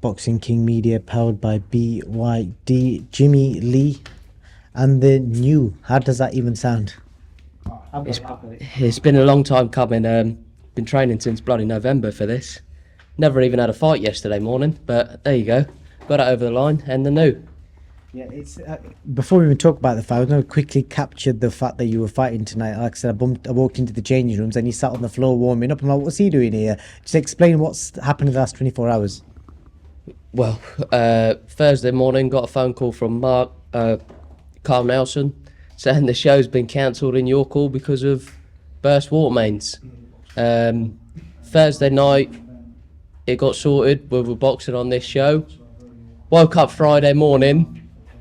Boxing King Media, powered by BYD, Jimmy Lee, and the new. How does that even sound? It's been a long time coming. Been training since bloody November for this. Never even had a fight yesterday morning, but there you go. Got it over the line, and the new. Yeah, it's before we even talk about the fight, I was going to quickly capture the fact that you were fighting tonight. Like I said, I walked into the changing rooms and he sat on the floor warming up. I'm like, what's he doing here? Just explain what's happened in the last 24 hours. Well, Thursday morning, got a phone call from Carl Nelson saying the show's been cancelled in York Hall because of burst water mains. Thursday night, it got sorted. We were boxing on this show. Woke up Friday morning.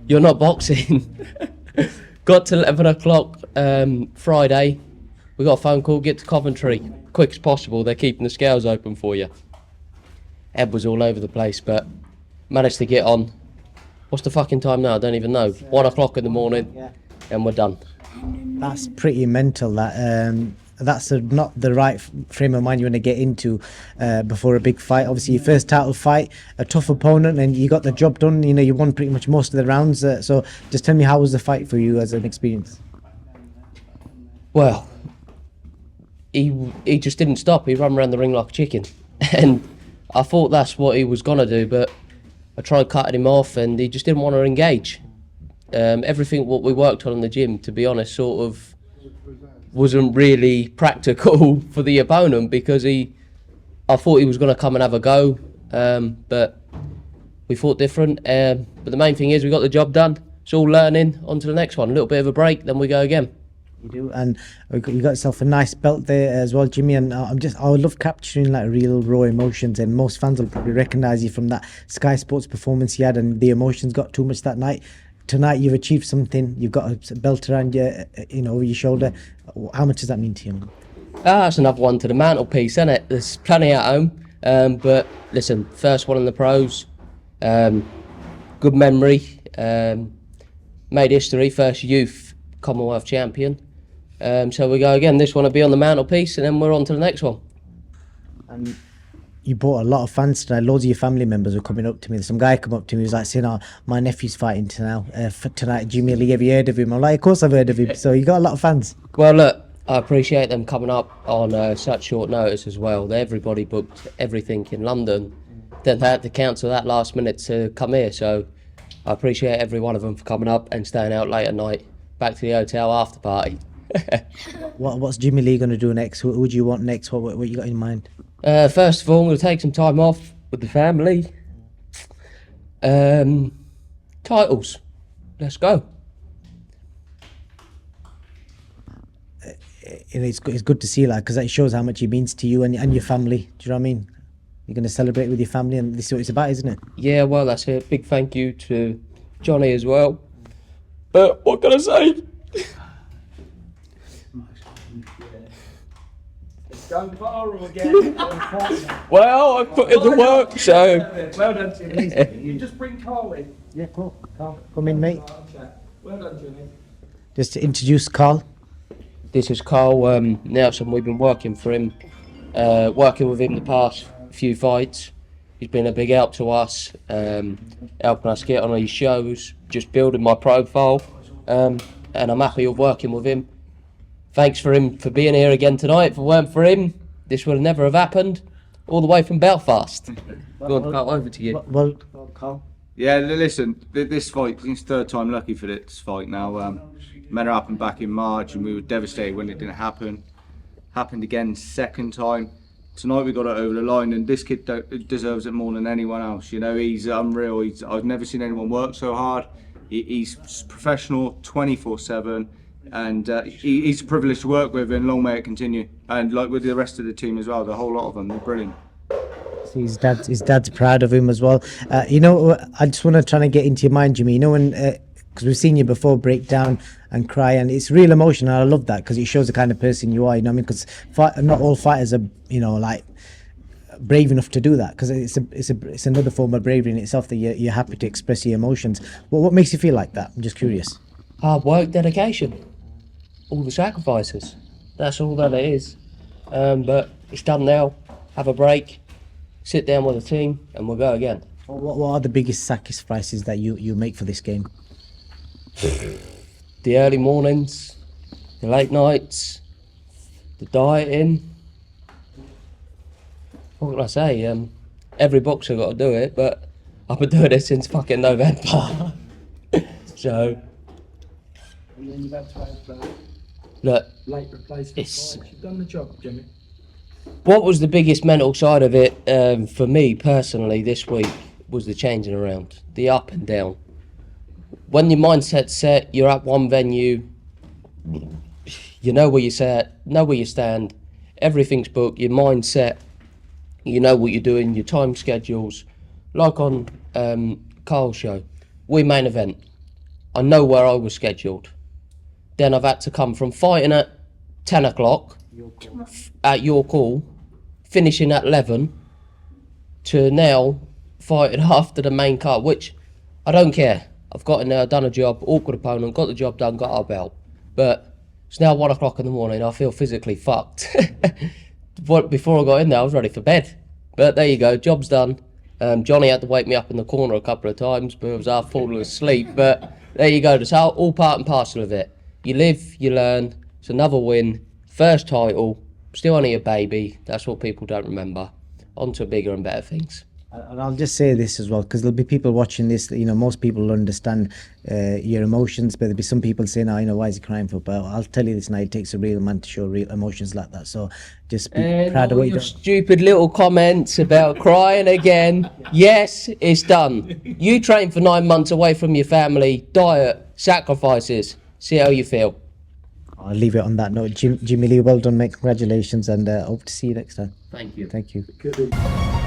You're not boxing. Got to 11 o'clock Friday. We got a phone call, get to Coventry. Quick as possible, they're keeping the scales open for you. Ed was all over the place, but managed to get on. What's the fucking time now? I don't even know. 1 o'clock in the morning, and we're done. That's pretty mental. That's not the right frame of mind you want to get into before a big fight. Obviously, your first title fight, a tough opponent, and you got the job done. You know, you won pretty much most of the rounds. So just tell me, how was the fight for you as an experience? Well, he just didn't stop. He ran around the ring like a chicken. And I thought that's what he was going to do, but I tried cutting him off and he just didn't want to engage. Everything what we worked on in the gym, to be honest, sort of wasn't really practical for the opponent because I thought he was going to come and have a go, but we thought different. But the main thing is we got the job done. It's all learning. On to the next one. A little bit of a break, then we go again. You do, and you got yourself a nice belt there as well, Jimmy. And I would love capturing like real raw emotions, and most fans will probably recognise you from that Sky Sports performance you had, and the emotions got too much that night. Tonight you've achieved something. You've got a belt around your, over your shoulder. How much does that mean to you? That's another one to the mantelpiece, isn't it? There's plenty at home, but listen, first one in the pros. Good memory. Made history. First youth Commonwealth champion. So we go again. This one will be on the mantelpiece, and then we're on to the next one. And you brought a lot of fans tonight. Loads of your family members were coming up to me. Some guy come up to me, he was like saying, "Oh, my nephew's fighting tonight. Jimmy Lee, have you heard of him?" I'm like, "Of course I've heard of him." So you got a lot of fans. Well, look, I appreciate them coming up on such short notice as well. Everybody booked everything in London. Then they had to cancel that last minute to come here. So I appreciate every one of them for coming up and staying out late at night. Back to the hotel after party. What's Jimmy Lee going to do next? Who do you want next? What you got in mind? First of all, I'm going to take some time off with the family. Titles. Let's go. It's good to see that, because that shows how much he means to you and your family. Do you know what I mean? You're going to celebrate with your family, and this is what it's about, isn't it? Yeah, well, that's it. Big thank you to Johnny as well. But what can I say? Going viral again. Well, I put in the work, so. Well done, Jimmy. You just bring Carl in. Yeah, cool. Carl, come in, mate. Well done, Jimmy. Just to introduce Carl. This is Carl Nelson. We've been working for him, working with him the past few fights. He's been a big help to us, helping us get on these shows, just building my profile, and I'm happy of working with him. Thanks for him for being here again tonight. If it weren't for him, this would never have happened. All the way from Belfast. Go on, Carl, over to you. Well, Carl. Yeah, listen, this fight, it's third time lucky for this fight now. Meant to happen back in March and we were devastated when it didn't happen. Happened again second time. Tonight we got it over the line, and this kid deserves it more than anyone else. You know, he's unreal. I've never seen anyone work so hard. He's professional 24/7. And he's a privilege to work with, and long may it continue. And like with the rest of the team as well, the whole lot of them, they're brilliant. His dad's proud of him as well. You know, I just want to try to get into your mind, Jimmy. You know, when because we've seen you before break down and cry, and it's real emotion. And I love that because it shows the kind of person you are. You know what I mean? Because not all fighters are, you know, like brave enough to do that, because it's another form of bravery in itself that you're happy to express your emotions. Well, what makes you feel like that? I'm just curious. Hard work, dedication, all the sacrifices. That's all that it is. But it's done now. Have a break, sit down with the team, and we'll go again. What are the biggest sacrifices that you make for this game? The early mornings, the late nights, the dieting. What can I say? Every boxer got to do it, but I've been doing it since fucking November. So, And then you've had to have look, late replacement It's- fights. You've done the job, Jimmy. what was the biggest mental side of it for me personally this week was the changing around, the up and down. When your mindset's set, you're at one venue, you know where you're set, know where you stand, everything's booked, your mindset, you know what you're doing, your time schedules. Like on Carl's show, we main event. I know where I was scheduled. Then I've had to come from fighting at 10 o'clock at your call, finishing at 11, to now fighting after the main card, which I don't care. I've got in there, done a job, awkward opponent, got the job done, got our belt. But it's now 1 o'clock in the morning, I feel physically fucked. Before I got in there, I was ready for bed. But there you go, job's done. Johnny had to wake me up in the corner a couple of times, but I was half falling asleep. But there you go, that's all part and parcel of it. You live, you learn, it's another win, first title, still only a baby, that's what people don't remember. On to bigger and better things. And I'll just say this as well, because there'll be people watching this. You know, most people will understand your emotions, but there'll be some people saying, "Oh, you know, why is he crying for?" But I'll tell you this now: it takes a real man to show real emotions like that. So just be proud of all what you your do. stupid little comments about crying again. Yes, it's done. You train for 9 months away from your family, diet, sacrifices. See how you feel. I'll leave it on that note. Jimmy Lee, well done, mate. Congratulations, and hope to see you next time. Thank you. Thank you. Could be.